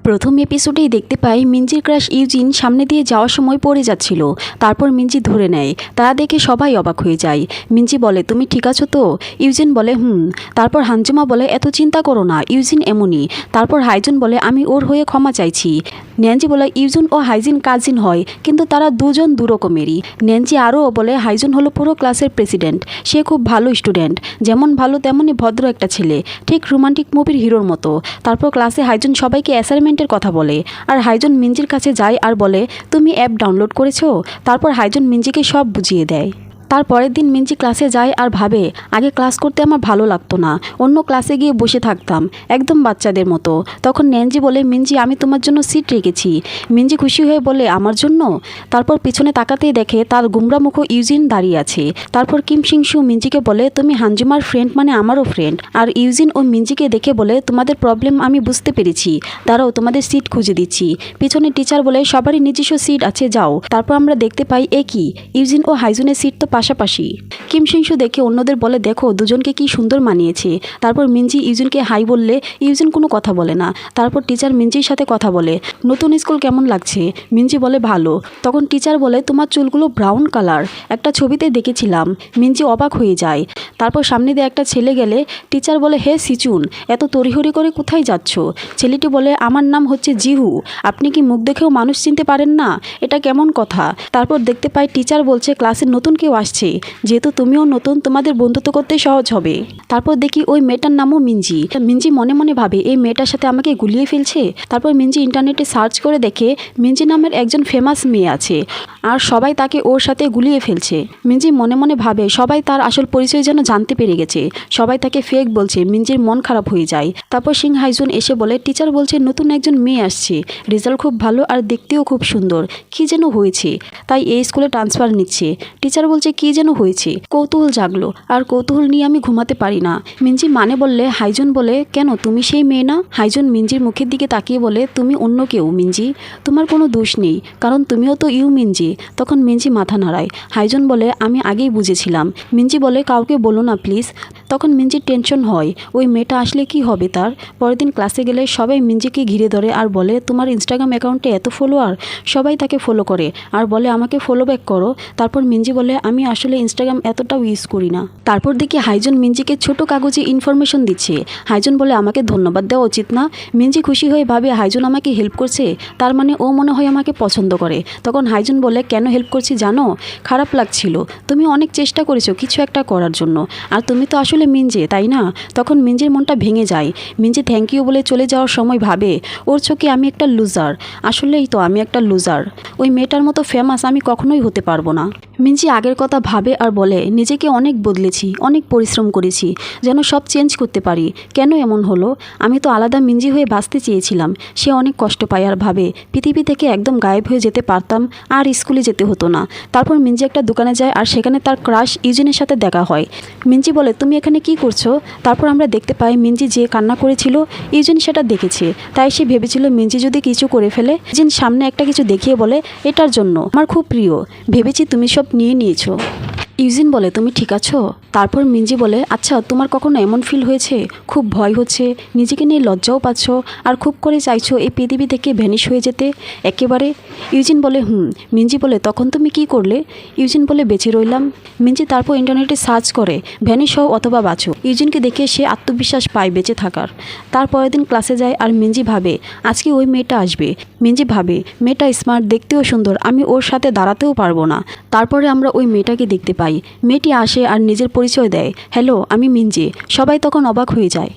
প্রথম এপিসোডেই দেখতে পাই মিঞ্জির crush Eugene সামনে দিয়ে যাওয়ার সময় পড়ে যাচ্ছিল। তারপর মিঞ্জি ধরে নেয়। তারা দেখে সবাই অবাক হয়ে যায়। মিঞ্জি বলে, তুমি ঠিক আছো তো? ইউজিন বলে, তারপর হানজুমা বলে, এত চিন্তা করো না, ইউজিন এমনই। তারপর হাইজুন বলে, আমি ওর হয়ে ক্ষমা চাইছি। ন্যাঞ্জি বলে, ইউজিন ও হাইজিন কাজিন হয়, কিন্তু তারা দুজন দুরকমেরই। ন্যাঞ্জি আরও বলে, হাইজুন হলো পুরো ক্লাসের প্রেসিডেন্ট। সে খুব ভালো স্টুডেন্ট, যেমন ভালো তেমনই ভদ্র একটা ছেলে, ঠিক রোমান্টিক মুভির হিরোর মতো। তারপর ক্লাসে হাইজুন সবাইকে অ্যাসাইনমেন্টের কথা বলে, আর হাইজুন মিঞ্জির কাছে যায় আর বলে, তুমি অ্যাপ ডাউনলোড করেছো? তারপর হাইজুন মিঞ্জিকে সব বুঝিয়ে দেয়। তারপরের দিন মিঞ্জি ক্লাসে যায় আর ভাবে, আগে ক্লাস করতে আমার ভালো লাগতো না, অন্য ক্লাসে গিয়ে বসে থাকতাম একদম বাচ্চাদের মতো। তখন ন্যাঞ্জি বলে, মিঞ্জি আমি তোমার জন্য সিট রেখেছি। মিঞ্জি খুশি হয়ে বলে, আমার জন্য? তারপর পিছনে তাকাতেই দেখে তার গুমরা মুখ ইউজিন দাঁড়িয়ে আছে। তারপর কিম সিংসু মিঞ্জিকে বলে, তুমি হানজুমার ফ্রেন্ড মানে আমারও ফ্রেন্ড। আর ইউজিন ও মিঞ্জিকে দেখে বলে, তোমাদের প্রবলেম আমি বুঝতে পেরেছি, দাঁড়াও তোমাদের সিট খুঁজে দিচ্ছি। পিছনে টিচার বলে, সবারই নিজস্ব সিট আছে, যাও। তারপর আমরা দেখতে পাই, কি ইউজিন ও হাইজুনের সিট তো পাশাপাশি। কিম সিংসু দেখে অন্যদের বলে, দেখো দুজনকে কি সুন্দর মানিয়েছে। তারপর মিঞ্জি ইউজিনকে হাই বললে ইউজিন কোনো কথা বলে না। তারপর টিচার মিঞ্জির সাথে কথা বলে, নতুন স্কুল কেমন লাগছে? মিঞ্জি বলে, ভালো। তখন টিচার বলে, তোমার চুলগুলো ব্রাউন কালার, একটা ছবিতে দেখেছিলাম। মিঞ্জি অবাক হয়ে যায়। তারপর সামনে দিয়ে একটা ছেলে গেলে টিচার বলে, হে সিচুন, এত তড়িহড়ি করে কোথায় যাচ্ছ? ছেলেটি বলে, আমার নাম হচ্ছে জিহু, আপনি কি মুখ দেখেও মানুষ চিনতে পারেন না? এটা কেমন কথা? তারপর দেখতে পাই টিচার বলছে, ক্লাসে নতুন কেউ আসছে, যেহেতু তুমিও নতুন, তোমাদের বন্ধুত্ব করতে সহজ হবে। তারপর দেখি ওই মেয়েটার নামও মিঞ্জি। মিঞ্জি মনে মনে ভাবে, এই মেয়েটার সাথে আমাকে গুলিয়ে ফেলছে। তারপর মিঞ্জি ইন্টারনেটে সার্চ করে দেখে মিঞ্জি নামের একজন ফেমাস মেয়ে আছে, আর সবাই তাকে ওর সাথে গুলিয়ে ফেলছে। মিঞ্জি মনে মনে ভাবে, সবাই তার আসল পরিচয় যেন জানতে পেরে গেছে, সবাই তাকে ফেক বলছে। মিঞ্জির মন খারাপ হয়ে যায়। তারপর সিং হাইজুন এসে বলে, টিচার বলছে নতুন একজন মেয়ে আসছে, রেজাল্ট খুব ভালো আর দেখতেও খুব সুন্দর, কি যেন হয়েছে, তাই এই স্কুলে ট্রান্সফার নিচ্ছে। টিচার বলছে, কি যেন হয়েছে? কৌতূহল জাগলো, আর কৌতূহল নিয়ে আমি ঘুমাতে পারি না। মিঞ্জি মানে বললে হাইজুন বলে, কেন তুমি সেই মেয়ে না? হাইজুন মিঞ্জির মুখের দিকে তাকিয়ে বলে, তুমি অন্য কেউ মিঞ্জি, তোমার কোনো দোষ নেই, কারণ তুমিও তো মিঞ্জি। তখন মিঞ্জি মাথা নাড়ায়। হাইজুন বলে, আমি আগেই বুঝেছিলাম। মিঞ্জি বলে, কাউকে বলো না প্লিজ। তখন মিঞ্জির টেনশন হয়, ওই মেয়েটা আসলে কি হবে তার। পরের দিন ক্লাসে গেলে সবাই মিঞ্জিকে ঘিরে ধরে আর বলে, তোমার ইনস্টাগ্রাম অ্যাকাউন্টে এত ফলোয়ার? সবাই তাকে ফলো করে আর বলে, আমাকে ফলো ব্যাক করো। তারপর মিঞ্জি বলে, আমি আসলে ইনস্টাগ্রাম এতটাও ইউজ করি না। তারপর দেখি হাইজুন মিঞ্জিকে ছোট কাগজে ইনফরমেশন দিচ্ছে। হাইজুন বলে, আমাকে ধন্যবাদ দেওয়া উচিত না? মিঞ্জি খুশি হয়ে ভাবে, হাইজুন আমাকে হেল্প করছে, তার মানে ও মনে হয় আমাকে পছন্দ করে। তখন হাইজুন বলে, কেন হেল্প করছি জানো? খারাপ লাগছিল, তুমি অনেক চেষ্টা করেছো কিছু একটা করার জন্য, আর তুমি তো আসলে মিঞ্জে, তাই না? তখন মিঞ্জির মনটা ভেঙে যায়। মিঞ্জি থ্যাংক ইউ বলে চলে যাওয়ার সময় ভাবে, ওর চোখে আমি একটা লুজার। আসলেই তো আমি একটা লুজার, ওই মেয়েটার মতো ফেমাস আমি কখনোই হতে পারবো না। মিঞ্জি আগের কথা ভাবে আর বলে, নিজেকে অনেক বদলেছি, অনেক পরিশ্রম করেছি, যেন সব চেঞ্জ করতে পারি। কেন এমন হলো? আমি তো আলাদা মিঞ্জি হয়ে বাঁচতে চেয়েছিলাম। সে অনেক কষ্ট পায় আর ভাবে, পৃথিবী থেকে একদম গায়েব হয়ে যেতে পারতাম, আর স্কুলে যেতে হতো না। তারপর মিঞ্জি একটা দোকানে যায় আর সেখানে তার ক্রাশ ইউজিনের সাথে দেখা হয়। মিঞ্জি বলে, তুমি এখানে কি করছো? তারপর আমরা দেখতে পাই মিঞ্জি যে কান্না করেছিল ইউজিন সেটা দেখেছে, তাই সে ভেবেছিল মিঞ্জি যদি কিছু করে ফেলে। ইউজিন সামনে একটা কিছু দেখিয়ে বলে, এটার জন্য, আমার খুব প্রিয়, ভেবেছি তুমি সব নিয়ে নিয়েছো। ইউজিন বলে, তুমি ঠিক আছো? তারপর মিঞ্জি বলে, আচ্ছা তোমার কখনো এমন ফিল হয়েছে, খুব ভয় হচ্ছে, নিজেকে নিয়ে লজ্জাও পাচ্ছ, আর খুব করে চাইছো এই পৃথিবী থেকে ভ্যানিশ হয়ে যেতে একেবারে? ইউজিন বলে, মিঞ্জি বলে, তখন তুমি কি করলে? ইউজিন বলে, বেঁচে রইলাম। মিঞ্জি তারপর ইন্টারনেটে সার্চ করে, ভ্যানিশ হও অথবা বাঁচো। ইউজিনকে দেখে সে আত্মবিশ্বাস পায় বেঁচে থাকার। তারপরের দিন ক্লাসে যায় আর মিঞ্জি ভাবে, আজকে ওই মেয়েটা আসবে। মিঞ্জি ভাবে, মেয়েটা স্মার্ট, দেখতেও সুন্দর, আমি ওর সাথে দাঁড়াতেও পারবো না। তারপরে আমরা ওই মেয়েটাকে দেখতে পাই। মেয়েটি আসে আর নিজের পরিচয় দেয়, হ্যালো আমি মিঞ্জি। সবাই তখন অবাক হয়ে যায়।